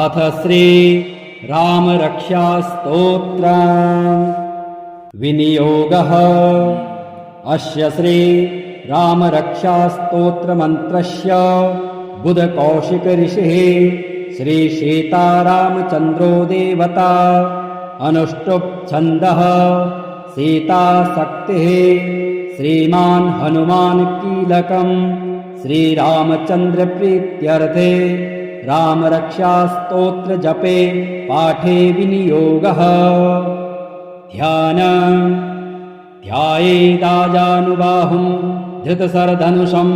अथ श्री राम रक्षा स्तोत्र विनियोगः। अस्य श्री राम रक्षा स्तोत्र मंत्रस्य बुध कौशिक ऋषिः श्री सीतारामचंद्रो देवता अनुष्टुप् छन्दः सीता शक्तिः श्रीमान् हनुमान कीलकम् श्री रामचंद्र प्रीत्यर्थे राम रक्षा स्तोत्र जपे पाठे विनियोगः। ध्यान ध्यायेदाजानुबाहुं धृतशरधनुषं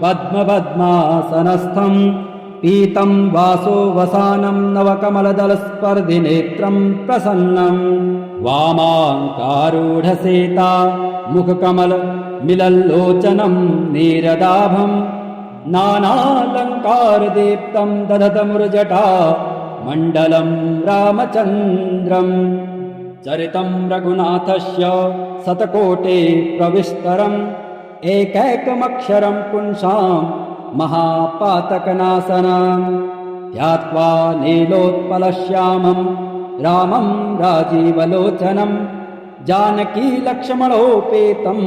पद्मपद्मासनस्थं पीतं वासो वसानं नवकमलदलस्पर्धिनेत्रं प्रसन्नं वामाङ्कारूढसेता मुखकमल मिलल्लोचनं नीरदाभं नानालङ्कारदीप्तं दधतमुर्जटा मण्डलं रामचन्द्रम् चरितं रघुनाथस्य शतकोटे प्रविस्तरम् एकैकमक्षरं पुंसां महापातकनाशनं ध्यात्वा नीलोत्पलश्यामं रामं राजीवलोचनं जानकी लक्ष्मणोपेतं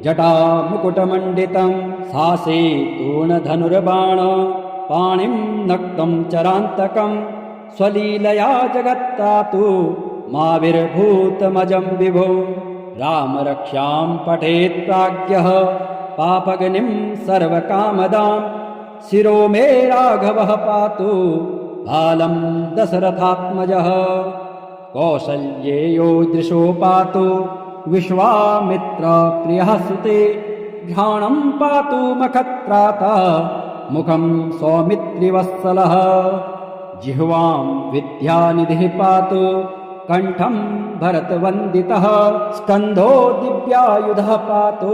जटामुकुटमण्डितं सासे तूर्णधनुर्बाण पाणिं नक्तं चरान्तकं स्वलीलया जगत्तातु माविर्भूतमजं विभो। राम रक्षां पठेत् प्राज्ञः पापगनिं सर्वकामदां शिरो मे राघवः पातु बालं दशरथात्मजः कौसल्येयो दृशो पातु विश्वामित्र प्रियः सुते घ्राणं पातु मखत्राता मुखं सौमित्रिवत्सलः जिह्वां विद्यानिधिः पातु कंठं भरतवन्दितः स्कन्धो दिव्यायुधः पातु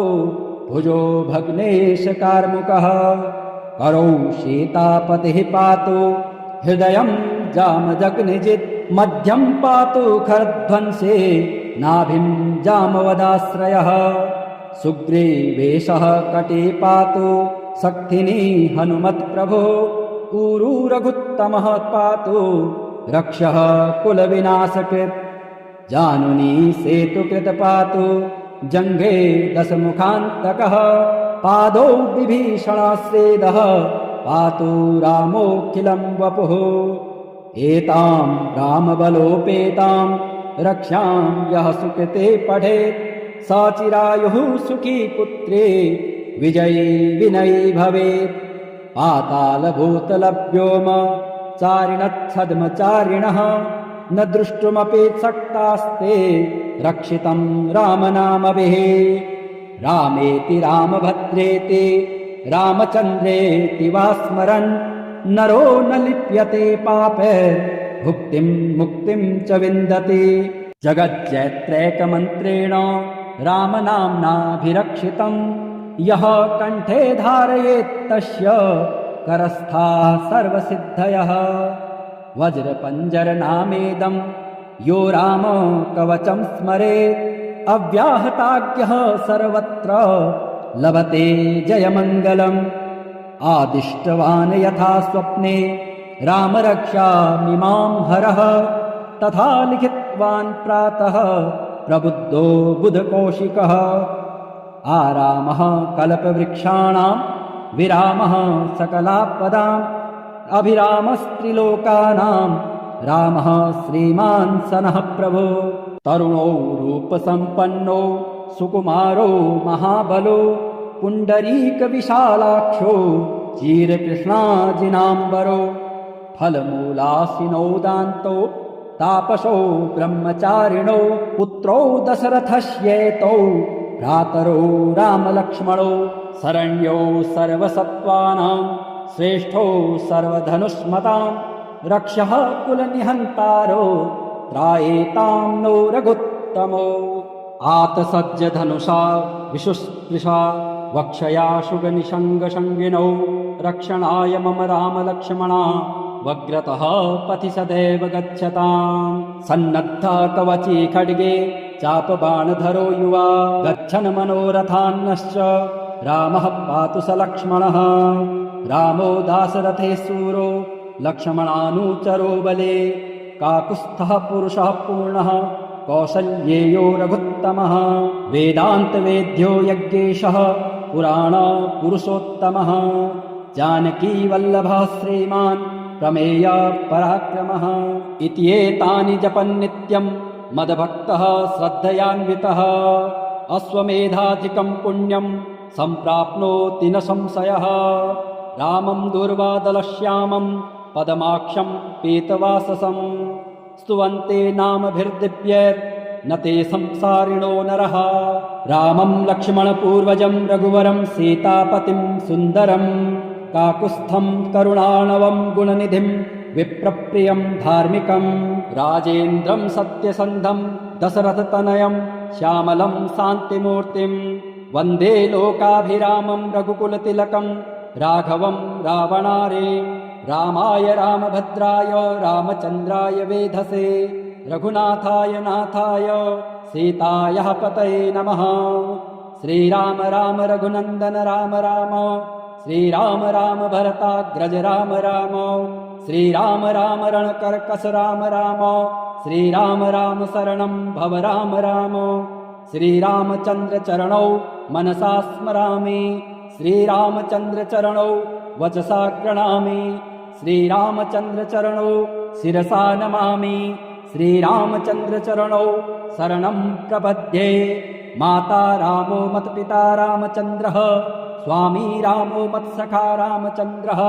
भुजो भग्नेशकार्मुकः करौ सीतापतिः पातु हृदयं जामदग्निजित् मध्यं पातु खरध्वंसे नाभिं जामवदाश्रयः सुग्रीवेशः कटे पातु शक्तिनी हनुमत्प्रभो ऊरू रघुत्तमः पातु रक्षः कुलविनाशकृत् जानुनी सेतुकृत पातु जङ्घे दशमुखान्तकः पादौ विभीषणास्वेदः पातु रामोऽखिलं वपुः एतां रामबलोपेतां रक्षां यः सुकृते पठेत् स चिरायुः सुखी पुत्रे विजयी विनयी भवेत्। पातालभूतलव्योम चारिणच्छद्मचारिणः न दृष्टुमपेत्सक्तास्ते रक्षितं रामनामभिः। रामेति रामभद्रेति रामचन्द्रेति वा स्मरन् नरो न लिप्यते पापे भुक्तिं मुक्तिं च विन्दति। जगज्जैत्रैकमन्त्रेण रामनाम्नाभिरक्षितं यः कण्ठे धारयेत् तस्य करस्थाः सर्वसिद्धयः। वज्रपञ्जरनामेदं यो राम कवचं स्मरेत् अव्याहताज्ञः सर्वत्र लभते जयमङ्गलम्। आदिष्टवान् यथा स्वप्ने रामरक्षामिमां हरः तथा लिखितवान् प्रातः प्रबुद्धो बुधकौशिकः। आरामः कल्पवृक्षाणां विरामः सकलापदाम् अभिरामस्त्रिलोकानां रामः श्रीमान् सनः प्रभो। तरुणो रूपसम्पन्नो सुकुमारो महाबलो पुण्डरीकविशालाक्षो चीरकृष्णाजिनाम्बरो फलमूलासिनो दान्तो तापसो ब्रह्मचारिणो पुत्रो दशरथस्येतौ भ्रातरो रामलक्ष्मणो शरण्यो सर्वसत्त्वानां श्रेष्ठो सर्वधनुष्मतां रक्षः कुलनिहन्तारो त्रायेतां नो रघुत्तमो। आतसज्जधनुषा विशुस्पृशा वक्षया शुगनिषङ्गशङ्गिनौ रक्षणाय मम रामलक्ष्मणा वग्रतः पथि सदैव गच्छताम्। सन्नद्धा कवची खड्गे चापबाणधरो युवा गच्छन् मनोरथान्नश्च रामः पातु स लक्ष्मणः। रामो दाशरथे सूरो लक्ष्मणानुचरो बले काकुत्स्थः पुरुषः पूर्णः कौसल्येयो रघुत्तमः वेदान्तवेद्यो यज्ञेशः पुराणपुरुषोत्तमः जानकीवल्लभः श्रीमान् प्रमेयः पराक्रमः इत्येतानि जपन्नित्यं मद्भक्तः श्रद्धयान्वितः अश्वमेधाधिकं पुण्यं सम्प्राप्नोति न संशयः रामं दूर्वादलश्यामं पदमाक्षं पीतवाससं स्तुवन्ते नामभिर्दिव्यैर्न ते संसारिणो नरः रामं लक्ष्मणपूर्वजं रघुवरं सीतापतिं सुन्दरं काकुत्स्थं करुणाणवं गुणनिधिं विप्रप्रियं धार्मिकं राजेन्द्रं सत्यसन्धं दशरथतनयं श्यामलं शान्तिमूर्तिं वन्दे लोकाभिरामं रघुकुलतिलकं राघवं रावणारें रामाय रामभद्राय रामचन्द्राय वेधसे रघुनाथाय नाथाय सीतायाः पतये नमः। श्रीराम राम रघुनन्दन राम राम श्रीराम राम भरताग्रज राम राम श्रीराम राम रणकर्कश राम राम श्रीराम राम शरणं भव राम राम श्रीरामचन्द्र चरणौ मनसा स्मरामि श्रीरामचन्द्र चरणौ वचसा गृणामि श्रीरामचन्द्र चरणौ शिरसा नमामि श्रीरामचन्द्र चरणौ शरणं प्रपद्ये माता रामो मत्पिता रामचन्द्रः स्वामी रामो मत्सखा रामचन्द्रः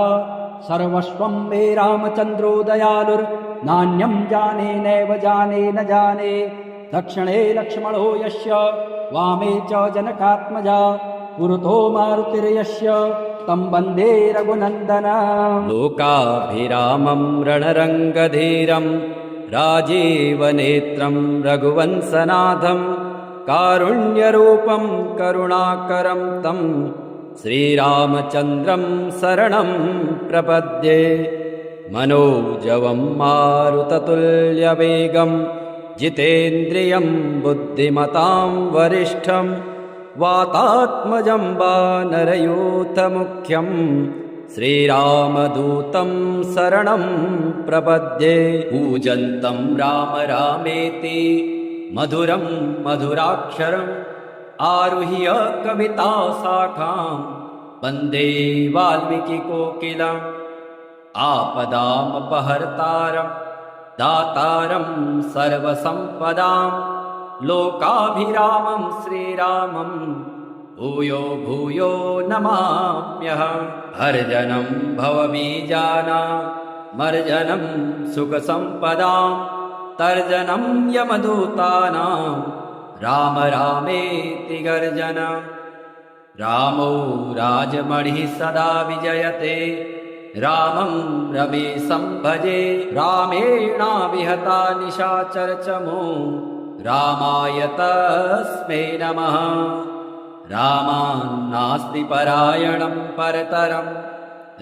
सर्वस्वं मे रामचन्द्रो दयालुर्नान्यं जाने नैव जाने न जाने दक्षिणे लक्ष्मणो यस्य वामे च जनकात्मजा पुरतो मारुतिर्यस्य तं वन्दे रघुनन्दनम् लोकाभिरामं रणरङ्गधीरं राजीवनेत्रं रघुवंशनाथं कारुण्यरूपं करुणाकरं तं श्रीरामचन्द्रं शरणं प्रपद्ये मनोजवं मारुततुल्यवेगं जितेन्द्रियं बुद्धिमतां वरिष्ठं वातात्मजं वानरयूथमुख्यं श्रीरामदूतं शरणं प्रपद्ये कूजन्तं राम रामेति मधुरं मधुराक्षरम् आरुह्य कविताशाखां वन्दे वाल्मीकिकोकिलम् आपदामपहर्तारं दातारं सर्वसम्पदां लोकाभिरामं श्रीरामं भूयो भूयो नमाम्यहम् हर्जनं भवबीजानां मर्जनं सुखसम्पदां तर्जनं यमदूतानां राम रामेति गर्जनम् रामो राजमणिः सदा विजयते रामं रमेशं भजे रामेणाविहता निशाचरचमो रामाय तस्मै नमः रामान्नास्ति परायणं परतरं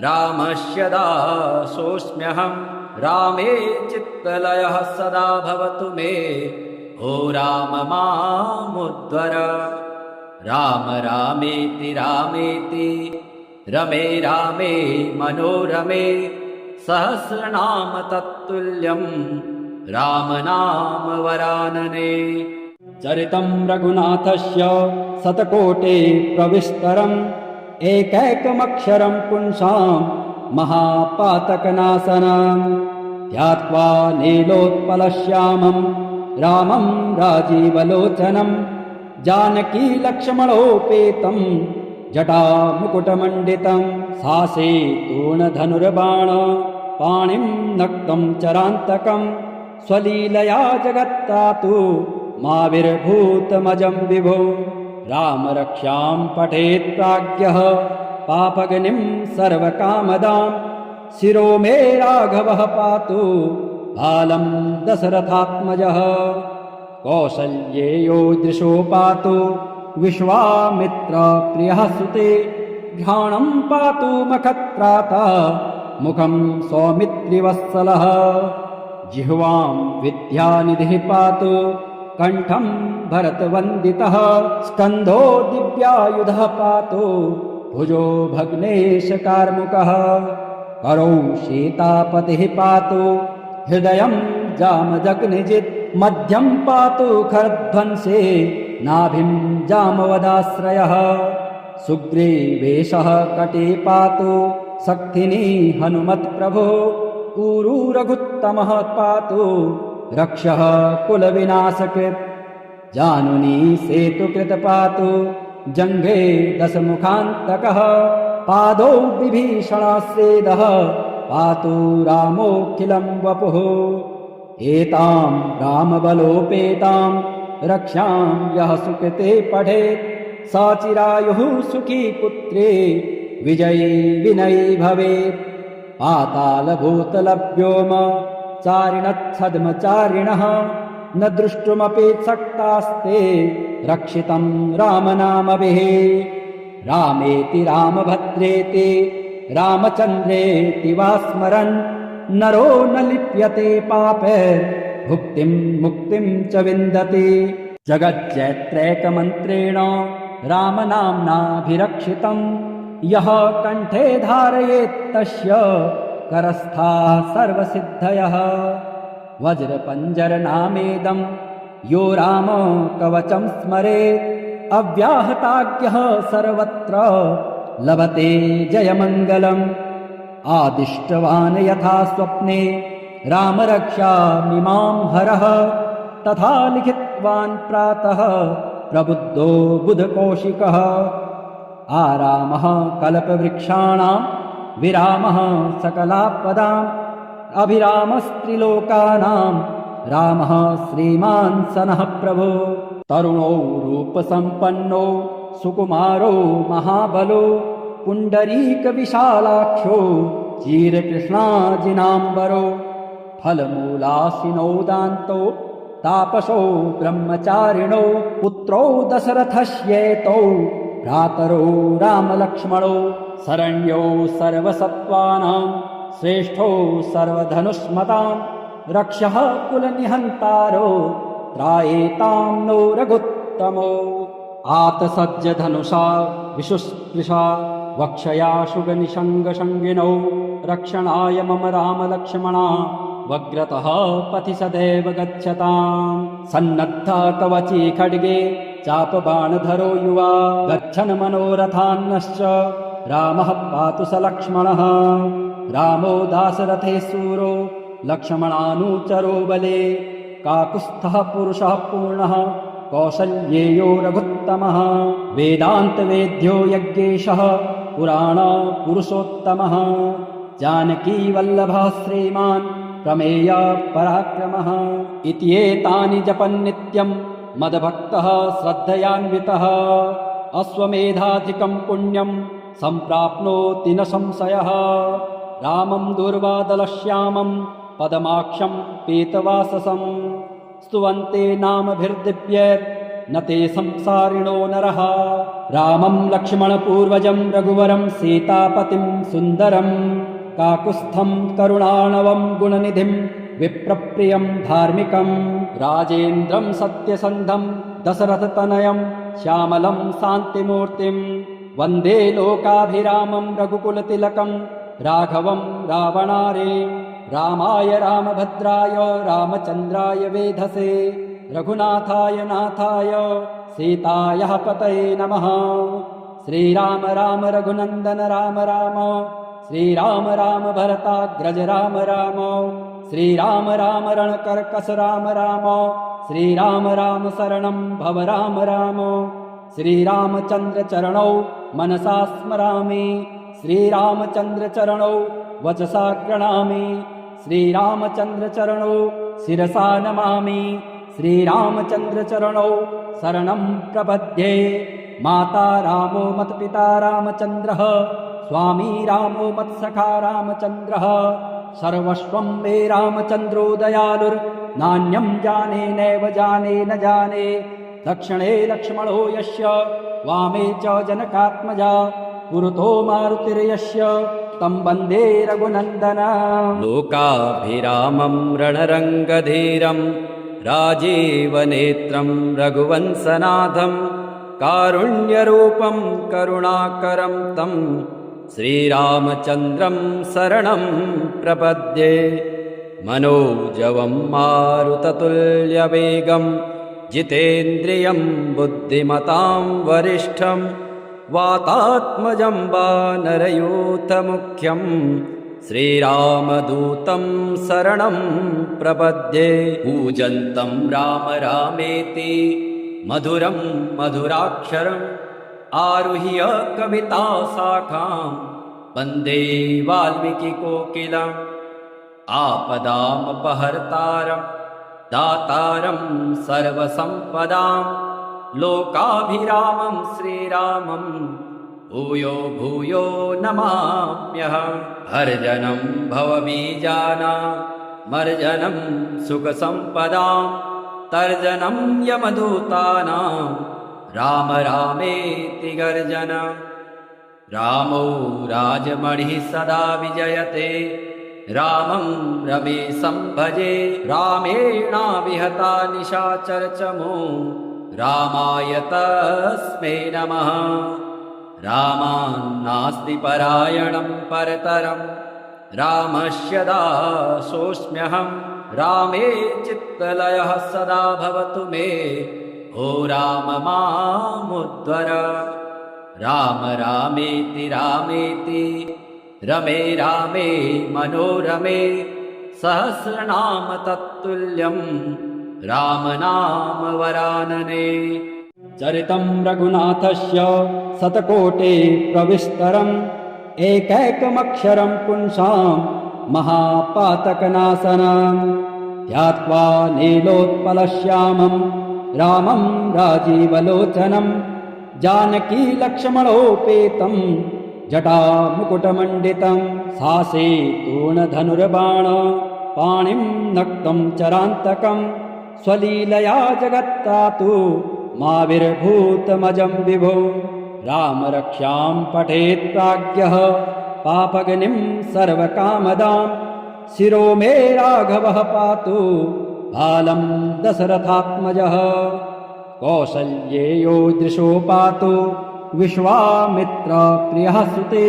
रामस्य दासोऽस्म्यहं रामे चित्तलयः सदा भवतु मे ओ राम मामुद्धर राम रामेति रामेति रमे रामे मनोरमे सहस्रनाम तत्तुल्यं राम नाम वरानने चरितं रघुनाथस्य शतकोटे प्रविस्तरम् एकैकमक्षरं पुंसां महापातकनाशनं ध्यात्वा नीलोत्पलश्यामं रामं राजीवलोचनं जानकी लक्ष्मणोपेतं जटामुकुटमण्डितं सासे तूर्णधनुर्बाण पाणिं नक्तं चरान्तकं स्वलीलया जगत्तातु माविर्भूतमजं विभो राम रक्षां पठेत् प्राज्ञः पापगनिं सर्वकामदां शिरो मे राघवः पातु बालं दशरथात्मजः कौसल्येयो दृशो पातु विश्वामित्रप्रियः सुते घ्राणं पातु मखत्राता मुखं सौमित्रिवत्सलः जिह्वां विद्यानिधिः पातु कण्ठं भरतवन्दितः स्कन्धो दिव्यायुधः पातु भुजो भग्नेशकार्मुकः करौ शेतापतिः पातु हृदयं जामजग्निजित् मध्यं पातु खरध्वंसे नाभिं जामवदाश्रयः सुग्रीवेशः कटे पातु शक्तिनी हनुमत्प्रभो ऊरू रघुत्तमः पातु रक्षः कुलविनाशकृत् जानुनी सेतुकृत पातु जङ्घे दशमुखान्तकः पादौ विभीषणस्येदः पातु रामोऽखिलं वपुः एतां रामबलोपेतां रक्षां यः सुकृते पठेत् स चिरायुः सुखी पुत्रे विजयी विनयी भवेत् पातालभूतलव्योम चारिणच्छद्मचारिणः न द्रष्टुमपेक्षक्तास्ते रक्षितं रामनामभिः रामेति रामभद्रेति रामचन्द्रेति वा स्मरन् नरो न लिप्यते पापैर्भुक्तिं मुक्तिं च विन्दति जगज्जैत्रैकमन्त्रेण रामनाम्नाभिरक्षितं यः कण्ठे धारयेत् तस्य करस्थाः सर्वसिद्धयः वज्रपञ्जरनामेदं यो राम कवचं स्मरेत् अव्याहताज्ञः सर्वत्र लभते जयमङ्गलम् आदिष्टवान् यथा स्वप्ने रामरक्षामिमां हरः तथा लिखितवान् प्रातः प्रबुद्धो बुधकौशिकः आरामः कल्पवृक्षाणां विरामः सकलापदाम् अभिरामस्त्रिलोकानां रामः श्रीमान् सनः प्रभो तरुणो रूपसम्पन्नो सुकुमारो महाबलो पुण्डरीकविशालाक्षो चीरकृष्णाजिनाम्बरो फलमूलाशिनो दान्तो तापसो ब्रह्मचारिणो पुत्रौ दशरथस्येतौ भ्रातरो रामलक्ष्मणो शरण्यो सर्वसत्त्वानां श्रेष्ठो सर्वधनुष्मतां रक्षः कुलनिहन्तारो त्रायेतां नो रघुत्तमो आतसज्जधनुषा विशुस्पृशा वक्षया शुगनिषङ्गशङ्गिनौ रक्षणाय मम रामलक्ष्मणा वग्रतः पथि सदैव गच्छताम् सन्नद्धा कवची खड्गे चापबाणधरो युवा गच्छन् मनोरथान्नश्च रामः पातु स लक्ष्मणः रामो दाशरथे सूरो लक्ष्मणानुचरो बले काकुत्स्थः पुरुषः पूर्णः कौसल्येयो रघुत्तमः वेदान्तवेद्यो यज्ञेशः पुराण पुरुषोत्तमः जानकीवल्लभः श्रीमान् प्रमेय पराक्रमः इत्येतानि जपन्नित्यं मद्भक्तः श्रद्धयान्वितः अश्वमेधाधिकं पुण्यं सम्प्राप्नोति न संशयः रामं दुर्वादलश्यामं पदमाक्षं पीतवाससं स्तुवन्ते नामभिर्दिव्यैर् न ते संसारिणो नरः रामं लक्ष्मणपूर्वजं रघुवरं सीतापतिं सुन्दरं काकुत्स्थं करुणाणवं गुणनिधिं विप्रप्रियं धार्मिकं राजेन्द्रं सत्यसन्धं दशरथतनयं श्यामलं शान्तिमूर्तिं वन्दे लोकाभिरामं रघुकुलतिलकं राघवं रावणारे रामाय रामभद्राय रामचन्द्राय वेधसे रघुनाथाय नाथाय सीतायाः पतये नमः श्रीराम राम रघुनन्दन राम राम श्रीराम राम भरताग्रज राम राम श्रीराम राम रणकर्कश राम राम श्रीराम राम शरणं भव राम राम श्रीरामचन्द्रचरणौ मनसा स्मरामि श्रीरामचन्द्रचरणौ वचसा गृणामि श्रीरामचन्द्रचरणौ शिरसा नमामि श्रीरामचन्द्रचरणौ शरणं प्रपद्ये माता रामो मत्पिता रामचन्द्रः स्वामी रामो मत्सखा रामचन्द्रः सर्वस्वं मे रामचन्द्रो दयालुर्नान्यं जाने नैव जाने न जाने दक्षिणे लक्ष्मणो यस्य वामे च जनकात्मजा पुरतो मारुतिर्यस्य तं वन्दे रघुनन्दना लोकाभिरामं रणरङ्गधीरं राजीवनेत्रं रघुवंशनाथं कारुण्यरूपं करुणाकरं तं श्रीरामचन्द्रं शरणं प्रपद्ये मनोजवं मारुततुल्यवेगं जितेन्द्रियं बुद्धिमतां वरिष्ठं वातात्मजं वानरयूथमुख्यं श्रीरामदूतं शरणं प्रपद्ये कूजन्तं राम रामेति मधुरं मधुराक्षरम् आरुह्य कविताशाखां वन्दे वाल्मीकिकोकिलम् आपदामपहर्तारं दातारं सर्वसम्पदां लोकाभिरामं श्रीरामं भूयो भूयो नमाम्यहं हर्जनं भवबीजानां मर्जनं सुखसम्पदां तर्जनं यमदूतानां राम रामेति गर्जन रामो राजमणिः सदा विजयते रामं रमेशं भजे रामेणाविहता निशाचरचमो रामाय तस्मै नमः रामान्नास्ति परायणं परतरं रामस्य दासोऽस्म्यहं रामे चित्तलयः सदा भवतु मे ओ राम मामुद्धर राम रामेति रामेति रमे रामे मनोरमे सहस्रनाम तत्तुल्यं रामनाम वरानने चरितं रघुनाथस्य शतकोटे प्रविस्तरम् एकैकमक्षरं पुंसां महापातकनाशनं ध्यात्वा नीलोत्पलश्यामं रामं राजीवलोचनं जानकी लक्ष्मणोपेतं जटामुकुटमण्डितं सासे तूर्णधनुर्बाण पाणिं नक्तं चरान्तकं स्वलीलया जगत्तातु माविर्भूतमजं विभो रामरक्षां पठेत् प्राज्ञः पापगनिं सर्वकामदां शिरो मे राघवः पातु बालं दशरथात्मजः कौसल्येयो दृशो पातु विश्वामित्रप्रियः सुते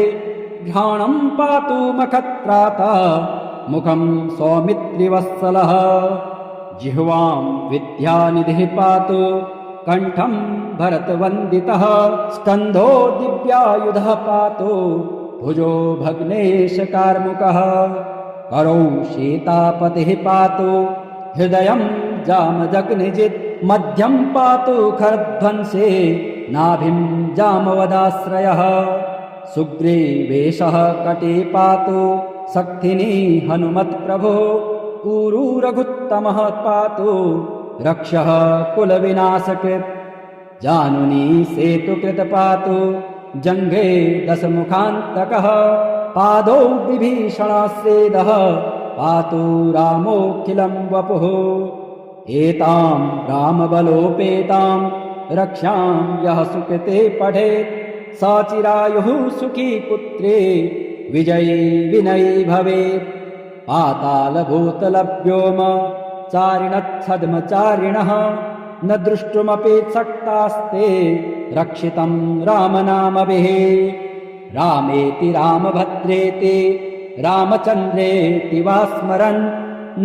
घ्राणं पातु मखत्राता मुखं सौमित्रिवत्सलः जिह्वां विद्यानिधिः पातु कण्ठं भरतवन्दितः स्कन्धो दिव्यायुधः पातु भुजो भग्नेशकार्मुकः करौ सीतापतिः पातु हृदयं जामदग्निजित् मध्यं पातु खरध्वंसे नाभिं जामवदाश्रयः सुग्रीवेशः कटे पातु शक्तिनी हनुमत्प्रभो ऊरू रघुत्तमः पातु रक्षः कुलविनाशकृत् जानुनी सेतुकृत पातु जङ्घे दशमुखान्तकः पादौ विभीषणस्येदः पातु रामोऽखिलं वपुः एतां रामबलोपेतां रक्षां यः सुकृते पठेत् स चिरायुः सुखी पुत्रे विजयी विनयी भवेत् पातालभूतलव्योम चारिणच्छद्मचारिणः न द्रष्टुमपेक्षक्तास्ते रक्षितं रामनामभिः रामेति रामभद्रेति रामचन्द्रेति वा स्मरन्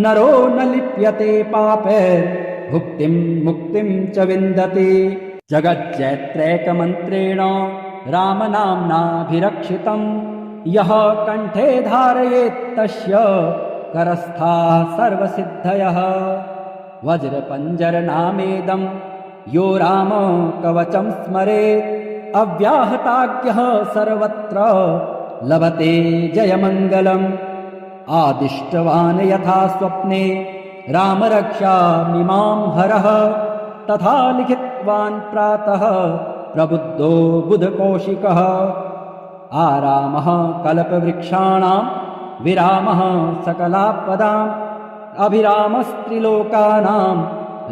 नरो न लिप्यते पापैर्भुक्तिं मुक्तिं च विन्दति जगज्जैत्रैकमन्त्रेण रामनाम्नाभिरक्षितं यः कण्ठे धारयेत् तस्य करस्थाः सर्वसिद्धयः वज्रपञ्जरनामेदं यो राम कवचं स्मरेत् अव्याहताज्ञः सर्वत्र लभते जयमङ्गलम् आदिष्टवान् यथा स्वप्ने रामरक्षामिमां हरः तथा लिखितवान् प्रातः प्रबुद्धो बुधकौशिकः आरामः कल्पवृक्षाणां विरामः सकलापदाम् अभिरामस्त्रिलोकानां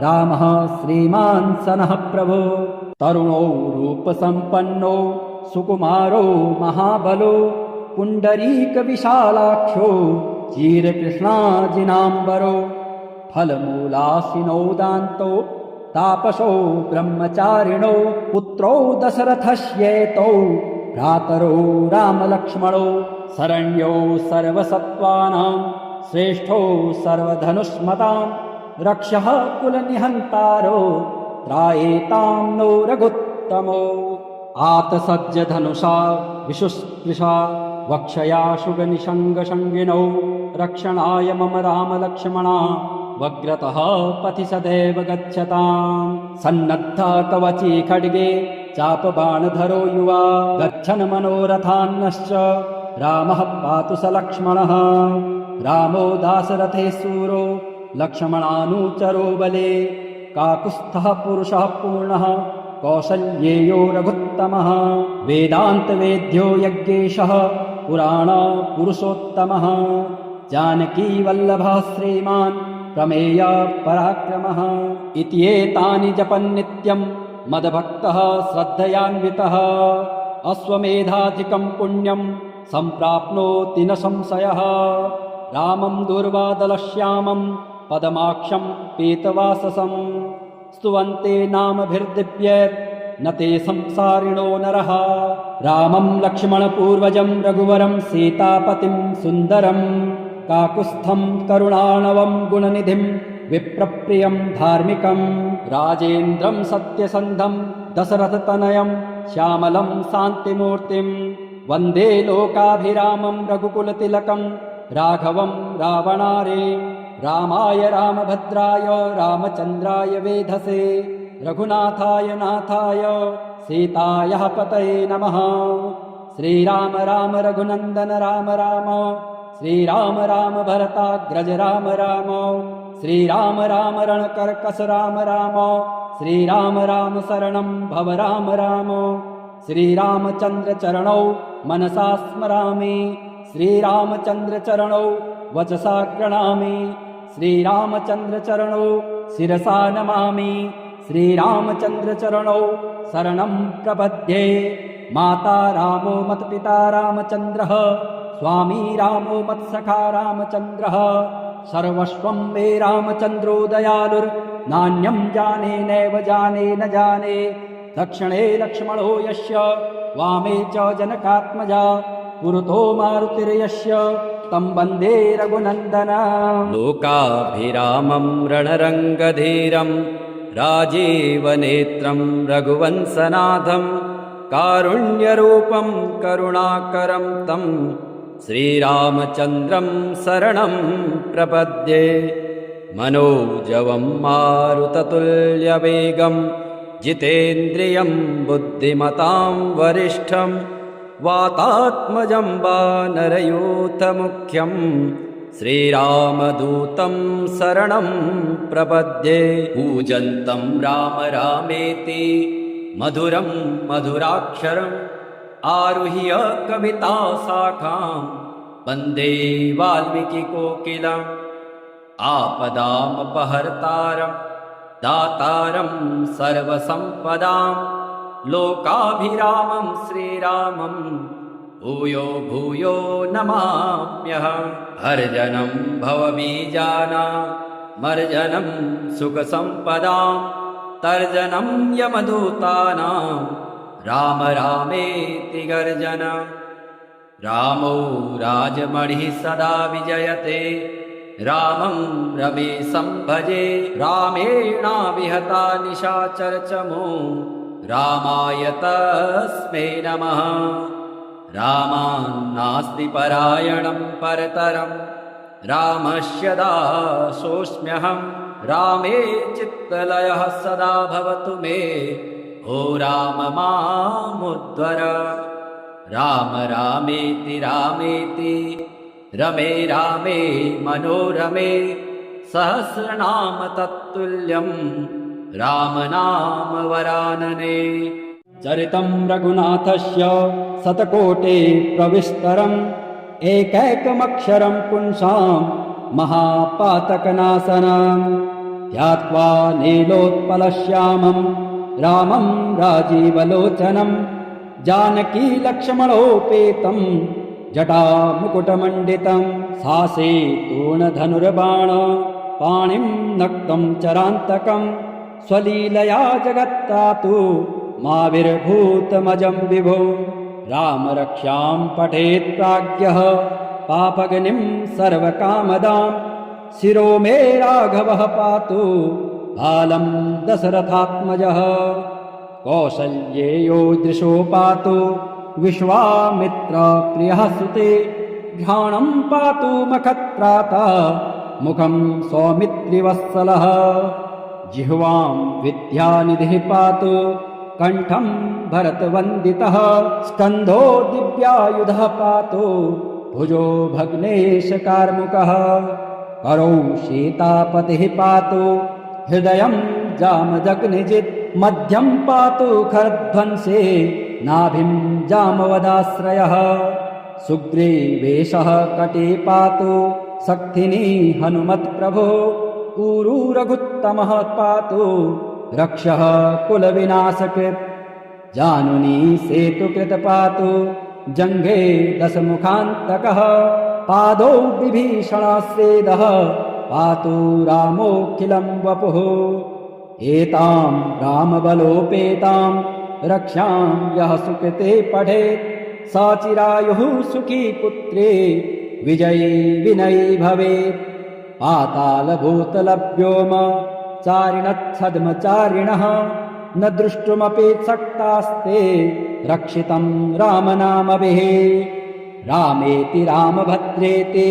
रामः श्रीमान् सनः प्रभो तरुणो रूपसम्पन्नो सुकुमारो महाबलो पुण्डरीकविशालाक्षो चीरकृष्णाजिनाम्बरो फलमूलाशिनो दान्तो तापसो ब्रह्मचारिणो पुत्रौ दशरथस्येतौ भ्रातरो रामलक्ष्मणौ शरण्यो सर्वसत्त्वानां श्रेष्ठो सर्वधनुष्मतां रक्षः कुलनिहन्तारो त्रायेतां नो रघुत्तमो आतसज्ज धनुषा विशुस्पृशा वक्षया शुगनिषङ्गशङ्गिनौ रक्षणाय मम रामलक्ष्मणा वग्रतः पथि सदैव गच्छताम् सन्नद्धा कवची खड्गे चापबाणधरो युवा गच्छन् मनोरथान्नश्च रामः पातु स लक्ष्मणः रामो दाशरथे शूरो लक्ष्मणानुचरो बले काकुत्स्थः पुरुषः पूर्णः कौसल्येयो रघुत्तमः वेदान्तवेद्यो यज्ञेशः पुराणपुरुषोत्तमः जानकीवल्लभः श्रीमान् प्रमेय पराक्रमः इत्येतानि जपन्नित्यं मद्भक्तः श्रद्धयान्वितः अश्वमेधाधिकं पुण्यं सम्प्राप्नोति न संशयः रामं दूर्वादलश्यामं पदमाक्षं पीतवाससं स्तुवन्ते नामभिर्दिव्यैर् न ते संसारिणो नरः रामं लक्ष्मणपूर्वजं रघुवरं सीतापतिं सुन्दरं काकुत्स्थं करुणाणवं गुणनिधिं विप्रप्रियं धार्मिकं राजेन्द्रं सत्यसन्धं दशरथतनयं श्यामलं शान्तिमूर्तिं वन्दे लोकाभिरामं रघुकुलतिलकं राघवं रावणारें रामाय रामभद्राय रामचन्द्राय वेधसे रघुनाथाय नाथाय सीतायाः पतये नमः श्रीराम राम रघुनन्दन राम राम श्रीराम राम भरताग्रज राम राम श्रीराम राम रणकर्कश राम राम श्रीराम राम शरणं भव राम राम श्रीरामचन्द्र चरणौ मनसा स्मरामि श्रीरामचन्द्र चरणौ वचसा गृह्णामि श्रीरामचन्द्र चरणौ शिरसा नमामि श्रीरामचन्द्र चरणौ शरणं प्रपद्ये माता रामो मत्पिता रामचन्द्रः स्वामी रामो मत्सखा रामचन्द्रः सर्वस्वं मे रामचन्द्रो दयालुर्नान्यं जाने नैव जाने न जाने दक्षिणे लक्ष्मणो यस्य वामे च जनकात्मजा पुरतो मारुतिर्यस्य तं वन्दे रघुनन्दनम् लोकाभिरामं रणरङ्गधीरं राजीवनेत्रं रघुवंशनाथं कारुण्यरूपं करुणाकरं तं श्रीरामचन्द्रं शरणं प्रपद्ये मनोजवं मारुततुल्यवेगं जितेन्द्रियं बुद्धिमतां वरिष्ठं वातात्मजं वानरयूथमुख्यं श्रीरामदूतं शरणं प्रपद्ये कूजन्तं राम रामेति मधुरं मधुराक्षरम् आरुह्य कविताशाखां वन्दे वाल्मीकिकोकिलम् आपदामपहर्तारं दातारं सर्वसम्पदां लोकाभिरामं श्रीरामं भूयो भूयो नमाम्यहम् हर्जनं भवबीजानामर्जनं सुखसम्पदां तर्जनं यमदूतानां राम रामेति गर्जन रामो राजमणिः सदा विजयते रामं रमेशं भजे रामेणाविहता निशाचरचमो रामाय तस्मै नमः रामान्नास्ति परायणं परतरं रामस्य दासोऽस्म्यहं रामे चित्तलयः सदा भवतु मे ओ राम मामुद्धर राम रामेति रामेति रमे रामे मनोरमे सहस्रनाम तत्तुल्यं राम नाम वरानने चरितं रघुनाथस्य शतकोटे प्रविस्तरम् एकैकमक्षरं पुंसां महापातकनाशनं ध्यात्वा नीलोत्पलश्यामं रामं राजीवलोचनं जानकी लक्ष्मणोपेतं जटामुकुटमण्डितं सासे तूणधनुर्बाण पाणिं नक्तं चरान्तकं स्वलीलया जगत्तातु माविर्भूतमजं विभो रामरक्षां पठेत् प्राज्ञः पापगनिं सर्वकामदां शिरो मे राघवः पातु बालं दशरथात्मजः कौसल्येयो दृशो पातु विश्वामित्रप्रियः सुते घ्राणं पातु मखत्राता मुखं सौमित्रिवत्सलः जिह्वां विद्यानिधिः पातु कण्ठं भरतवन्दितः स्कन्धो दिव्यायुधः पातु भुजो भग्नेशकार्मुकः करौ सीतापतिः पातु हृदयं जामदग्निजित् मध्यं पातु खरध्वंसे नाभिं जामवदाश्रयः सुग्रीवेशः कटे पातु शक्तिनी हनुमत्प्रभो ऊरू रघुत्तमः पातु रक्षः कुलविनाशकृत् जानुनी सेतुकृत पातु जङ्घे दशमुखान्तकः पादौ विभीषणस्वेदः पातु रामोऽखिलं वपुः एतां रामबलोपेतां रक्षां यः सुकृते पठेत् स चिरायुः सुखी पुत्रे विजयी विनयी भवेत् पातालभूतलव्योम चारिणच्छद्मचारिणः न दृष्टुमपेक्षक्तास्ते रक्षितं रामनामभिः रामेति रामभद्रेति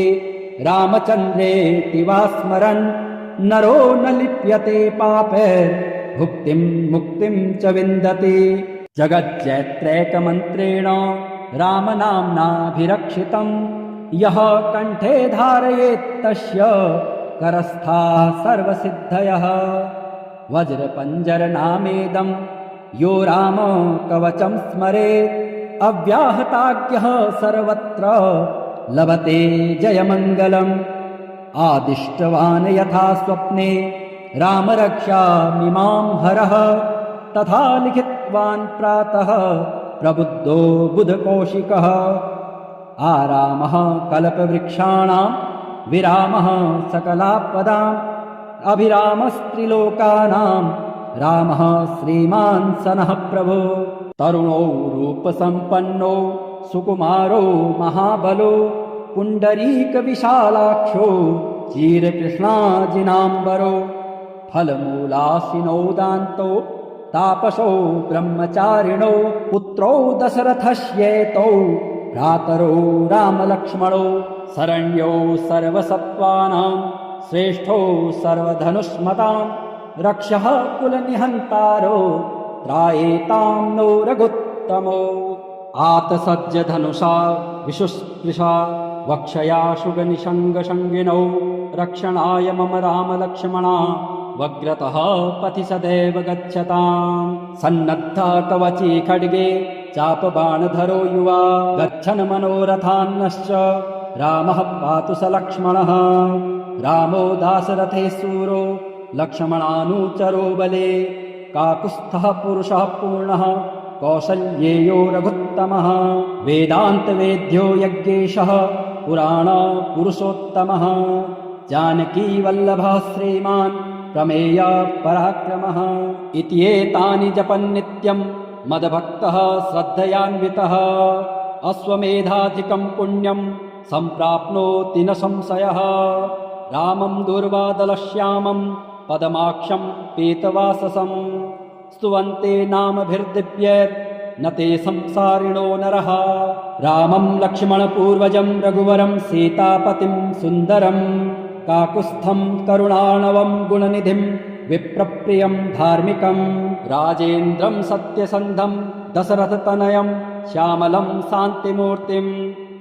रामचन्द्रेति वा स्मरन् नरो न लिप्यते पापैर्भुक्तिं मुक्तिं च विन्दति जगज्जैत्रैकमन्त्रेण रामनाम्नाभिरक्षितं यः कण्ठे धारयेत् तस्य करस्थाः सर्वसिद्धयः वज्रपञ्जरनामेदं यो राम कवचं स्मरेत् अव्याहताज्ञः सर्वत्र लभते जयमङ्गलम् आदिष्टवान् यथा स्वप्ने रामरक्षामिमां हरः तथा लिखितवान् प्रातः प्रबुद्धो बुधकौशिकः आरामः कल्पवृक्षाणां विरामः सकलापदाम् अभिरामस्त्रिलोकानां रामः श्रीमान् सनः प्रभो तरुणो रूपसम्पन्नो सुकुमारो महाबलो पुण्डरीकविशालाक्षो चीरकृष्णाजिनाम्बरो फलमूलासिनो दान्तो तापसो ब्रह्मचारिणो पुत्रौ दशरथस्येतौ भ्रातरो रामलक्ष्मणौ शरण्यो सर्वसत्त्वानां श्रेष्ठो सर्वधनुष्मतां रक्षः कुलनिहन्तारो त्रायेतां नो रघुत्तमो आतसज्जधनुषा विशुस्पृशा वक्षया शुगनिषङ्गशङ्गिनौ रक्षणाय मम रामलक्ष्मणा वग्रतः पथि सदैव गच्छताम् सन्नद्धा कवची खड्गे चापबाणधरो युवा गच्छन् मनोरथान्नश्च रामः पातु स लक्ष्मणः रामो दाशरथे शूरो लक्ष्मणानुचरो बले काकुत्स्थः पुरुषः पूर्णः कौसल्येयो रघुत्तमः वेदान्तवेद्यो यज्ञेशः पुराण पुरुषोत्तमः जानकी वल्लभः श्रीमान् प्रमेय पराक्रमः इत्येतानि जपन्नित्यं मदभक्तः श्रद्धयान्वितः अश्वमेधाधिकं पुण्यं सम्प्राप्नोति न संशयः रामं दूर्वादलश्यामं पदमाक्षं पीतवाससं स्तुवन्ते नामभिर्दिव्यैर् न ते संसारिणो नरः रामं लक्ष्मणपूर्वजं रघुवरं सीतापतिं सुन्दरं काकुत्स्थं करुणाणवं गुणनिधिं विप्रप्रियं धार्मिकं राजेन्द्रं सत्यसन्धं दशरथतनयं श्यामलं शान्तिमूर्तिं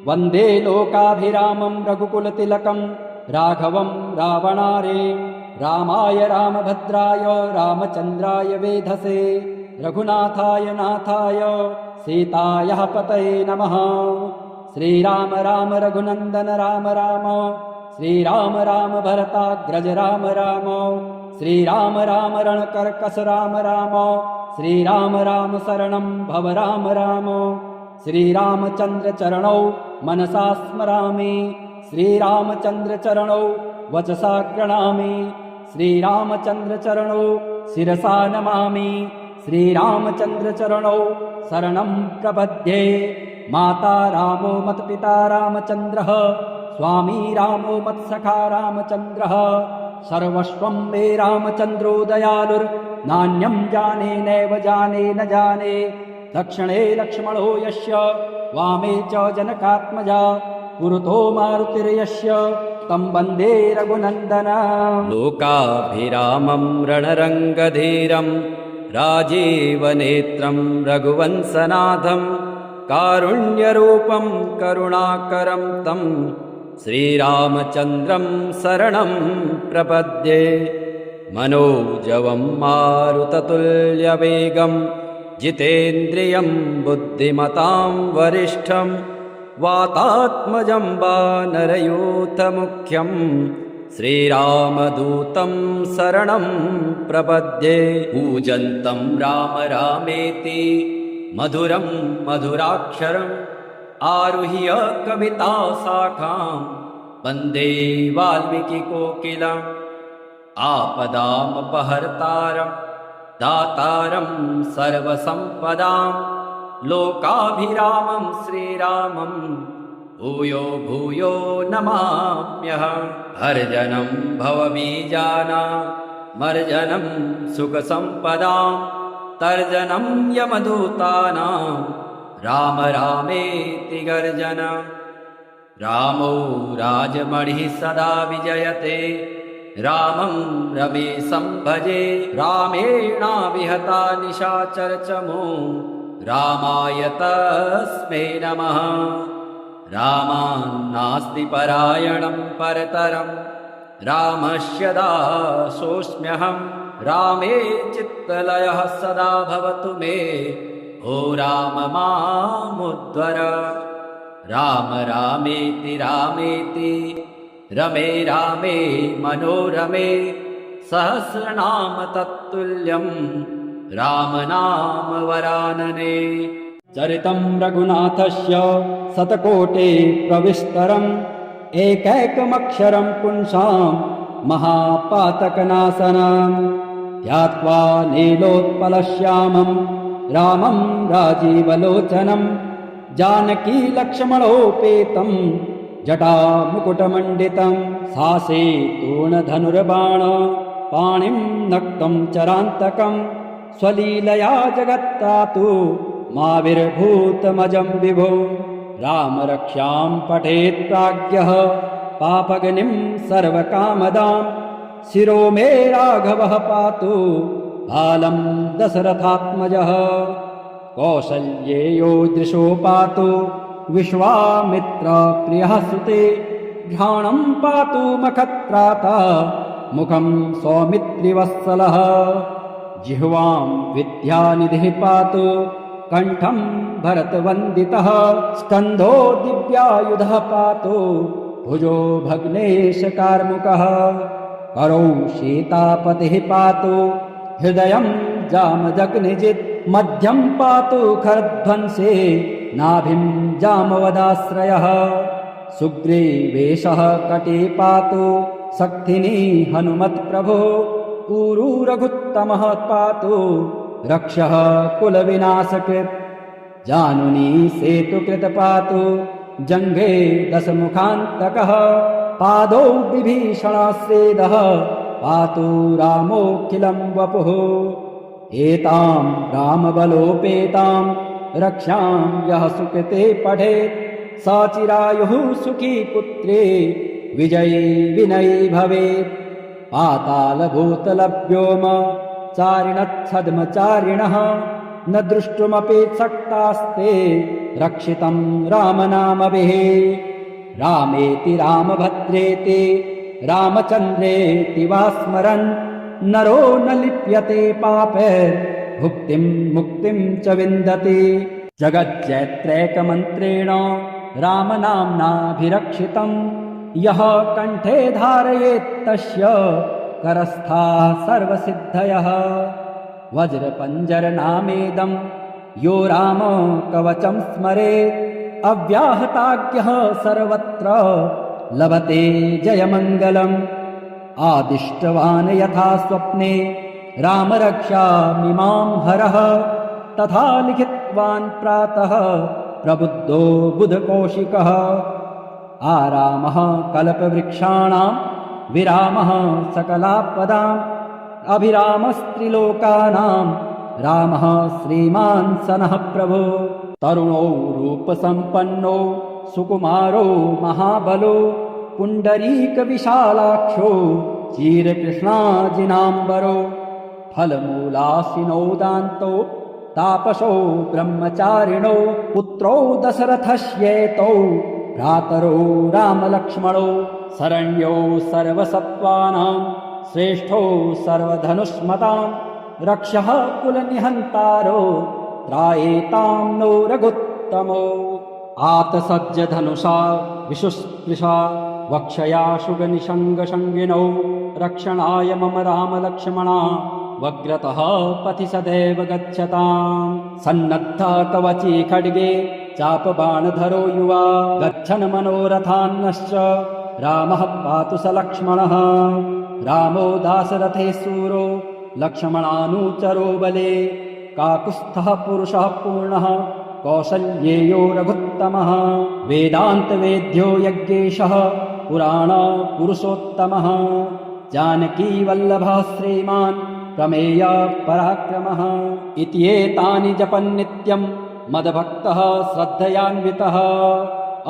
वन्दे लोकाभिरामं रघुकुलतिलकं राघवं रावणारे रामाय रामभद्राय रामचन्द्राय वेधसे रघुनाथाय नाथाय सीतायाः पतये नमः श्रीराम राम रघुनन्दन राम राम श्रीराम राम भरताग्रज राम राम श्रीराम राम रणकर्कश राम राम श्रीराम राम शरणं भव राम राम श्रीरामचन्द्र चरणौ मनसा स्मरामि श्रीरामचन्द्र चरणौ वचसा गृह्णामि श्रीरामचन्द्र चरणौ शिरसा नमामि श्रीरामचन्द्र चरणौ शरणं प्रपद्ये माता रामो मत्पिता रामचन्द्रः स्वामी रामो मत्सखा रामचन्द्रः सर्वस्वं मे रामचन्द्रो दयालुर्नान्यं जाने नैव जाने न जाने दक्षिणे लक्ष्मणो यस्य वामे च जनकात्मजा पुरतो मारुतिर्यस्य तं वन्दे रघुनन्दनम् लोकाभिरामं रणरङ्गधीरं राजीवनेत्रं रघुवंशनाथं कारुण्यरूपं करुणाकरं तं श्रीरामचन्द्रं शरणं प्रपद्ये मनोजवं मारुततुल्यवेगं जितेन्द्रियं बुद्धिमतां वरिष्ठं वातात्मजं वानरयूथमुख्यं श्रीरामदूतं शरणं प्रपद्ये कूजन्तं राम रामेति मधुरं मधुराक्षरम् आरुह्य कविताशाखां वन्दे वाल्मीकिकोकिलम् आपदामपहर्तारं दातारं सर्वसम्पदां लोकाभिरामं श्रीरामं भूयो भूयो नमाम्यहम् अर्जनं भवबीजानां मर्जनं सुखसम्पदां तर्जनं यमदूतानां राम रामेति गर्जन रामो राजमणिः सदा विजयते रामं रमेशं भजे रामेणाविहता निशाचरचमो रामाय तस्मै नमः रामान्नास्ति परायणं परतरं रामस्य दासोऽस्म्यहं रामे चित्तलयः सदा भवतु मे ओ राम मामुद्धर राम रामेति रामेति रमे रामे मनोरमे सहस्रनाम तत्तुल्यं राम नाम वरानने चरितं रघुनाथस्य शतकोटे प्रविस्तरम् एकैकमक्षरं पुंसां महापातकनाशनं ध्यात्वा नीलोत्पलश्यामं रामं राजीवलोचनं जानकी लक्ष्मणोपेतं जटामुकुटमण्डितं सासे तूणधनुर्बाण पाणिं नक्तं चरान्तकं स्वलीलया जगत्तातु माविर्भूतमजं विभो राम रक्षां पठेत् प्राज्ञः पापगनिं सर्वकामदां शिरो मे राघवः पातु बालं दशरथात्मजः कौसल्येयो दृशो पातु विश्वामित्रप्रियः सुते घ्राणं पातु मखत्राता मुखं सौमित्रिवत्सलः जिह्वां विद्यानिधिः पातु कण्ठं भरतवन्दितः स्कन्धो दिव्यायुधः पातु भुजो भग्नेशकार्मुकः करौ सीतापतिः पातु हृदयं जामदग्निजित् मध्यं पातु खरध्वंसे नाभिं जामवदाश्रयः सुग्रीवेशः कटे पातु शक्तिनी हनुमत्प्रभो ऊरू रघुत्तमः पातु रक्षः कुलविनाशकृत् जानुनी सेतुकृत पातु जङ्घे दशमुखान्तकः पादौ विभीषणस्येदः पातु रामोऽखिलं वपुः एतां रामबलोपेतां रक्षां यः सुकृते पठेत् स चिरायुः सुखी पुत्रे विजयी विनयी भवेत् पातालभूतलव्योम चारिणच्छद्मचारिणः न दृष्टुमपेक्षक्तास्ते रक्षितं रामनामभिः रामेति रामभद्रेति रामचन्द्रेति वा स्मरन् नरो न लिप्यते पापैर्भुक्तिं मुक्तिं च विन्दति जगज्जैत्रैकमन्त्रेण रामनाम्नाभिरक्षितं यः कण्ठे धारयेत् तस्य करस्थाः सर्वसिद्धयः वज्रपञ्जरनामेदं यो राम कवचं स्मरेत् अव्याहताज्ञः सर्वत्र लभते जयमङ्गलम् आदिष्टवान् यथा स्वप्ने रामरक्षामिमां हरः तथा लिखितवान् प्रातः प्रबुद्धो बुधकौशिकः आरामः कल्पवृक्षाणां विरामः सकलापदाम् अभिरामस्त्रिलोकानां रामः श्रीमान् सनः प्रभो तरुणो रूपसम्पन्नो सुकुमारो महाबलो पुण्डरीकविशालाक्षो चीरकृष्णाजिनाम्बरो फलमूलासिनो दान्तो तापसो ब्रह्मचारिणो पुत्रो दशरथस्येतौ भ्रातरो रामलक्ष्मणो शरण्यो सर्वसत्त्वानां श्रेष्ठो सर्वधनुष्मतां रक्षः कुलनिहन्तारो त्रायेतां नो रघुत्तमो आतसज्जधनुषा विशुस्पृशा वक्षया शुगनिषङ्गशङ्गिनौ रक्षणाय मम रामलक्ष्मणा वग्रतः पथि सदैव गच्छताम् सन्नद्धा कवची खड्गे चापबाणधरो युवा गच्छन् मनोरथान्नश्च रामः पातु स लक्ष्मणः रामो दाशरथे शूरो लक्ष्मणानुचरो बले काकुत्स्थः पुरुषः पूर्णः कौसल्येयो रघुत्तमः वेदान्तवेद्यो यज्ञेशः पुराण पुरुषोत्तमः जानकीवल्लभः श्रीमान् प्रमेय पराक्रमः इत्येतानि जपन् नित्यं मद्भक्तः श्रद्धयान्वितः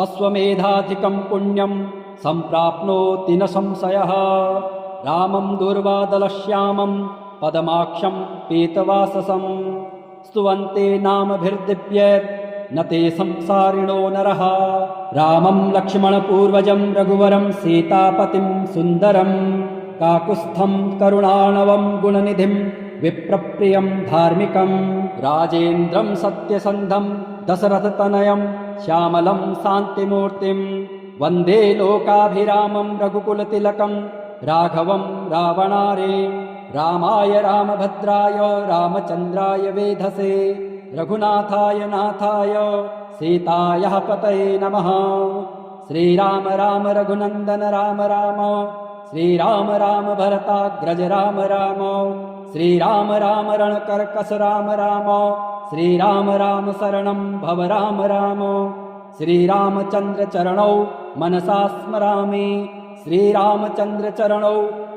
अश्वमेधाधिकं पुण्यं सम्प्राप्नोति न संशयः रामं दुर्वादलश्यामं पदमाक्षं पीतवाससं स्तुवन्ते नामभिर्दिव्यैर् न ते संसारिणो नरः रामं लक्ष्मणपूर्वजं रघुवरं सीतापतिं सुन्दरं काकुत्स्थं करुणाणवं गुणनिधिं विप्रप्रियं धार्मिकं राजेन्द्रं सत्यसन्धं दशरथतनयं श्यामलं शान्तिमूर्तिं वन्दे लोकाभिरामं रघुकुलतिलकं राघवं रावणारे रामाय रामभद्राय रामचन्द्राय वेधसे रघुनाथाय नाथाय सीतायाः पतये नमः श्रीराम राम रघुनन्दन राम राम श्रीराम राम भरताग्रज राम राम श्रीराम राम रणकर्कश राम राम श्रीराम राम शरणं भव राम राम श्रीरामचन्द्रचरणौ मनसा स्मरामि श्रीरामचन्द्रचरणौ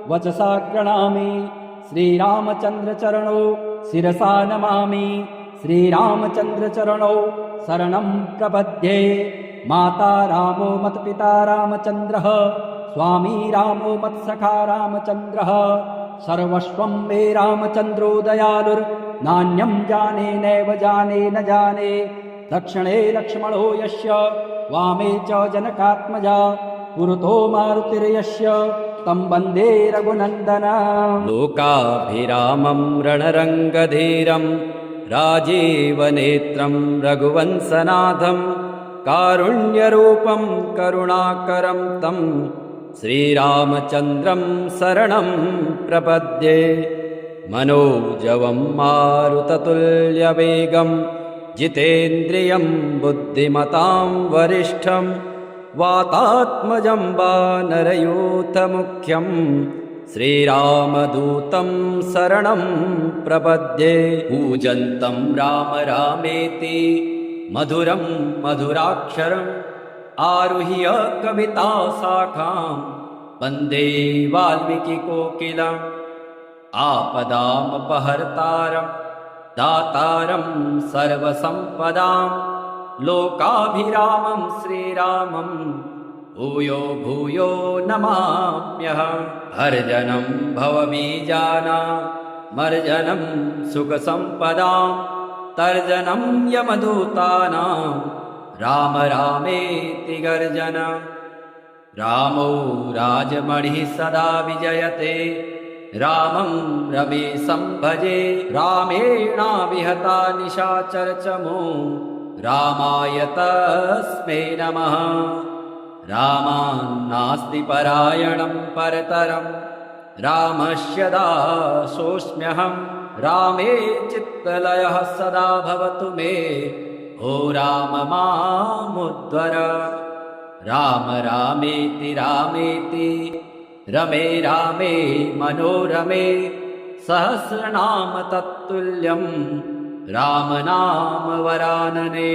वचसा गृणामि श्रीरामचन्द्रचरणौ शिरसा नमामि श्रीरामचन्द्रचरणौ शरणं प्रपद्ये माता रामो मत्पिता रामचन्द्रः स्वामी रामो मत्सखा रामचन्द्रः सर्वस्वं मे रामचन्द्रो दयालुर्नान्यं जाने नैव जाने न जाने दक्षिणे लक्ष्मणो यस्य वामे च जनकात्मजा पुरतो मारुतिर्यस्य तं वन्दे रघुनन्दना लोकाभिरामं रणरङ्गधीरं राजीवनेत्रं रघुवंशनाथं कारुण्यरूपं करुणाकरं तं श्रीरामचन्द्रं शरणं प्रपद्ये मनोजवं मारुततुल्यवेगं जितेन्द्रियं बुद्धिमतां वरिष्ठं वातात्मजं वानरयूथमुख्यं श्रीरामदूतं शरणं प्रपद्ये कूजन्तं राम रामेति मधुरं मधुराक्षरम् आरुह्य कविताशाखां वन्दे वाल्मीकिकोकिलम् आपदामपहर्तारं दातारं सर्वसम्पदां लोकाभिरामं श्रीरामं भूयो भूयो नमाम्यहं हर्जनं भवबीजानां मर्जनं सुखसम्पदां तर्जनं यमदूतानां राम रामेति गर्जन रामो राजमणिः सदा विजयते रामं रमेशं भजे रामेणाविहता निशाचरचमो रामाय तस्मै नमः रामान्नास्ति परायणं परतरं रामस्य दासोऽस्म्यहं रामे चित्तलयः सदा भवतु मे ओ राम मामुद्धर राम रामेति रामेति रमे रामे मनोरमे सहस्रनाम तत्तुल्यं राम नाम वरानने।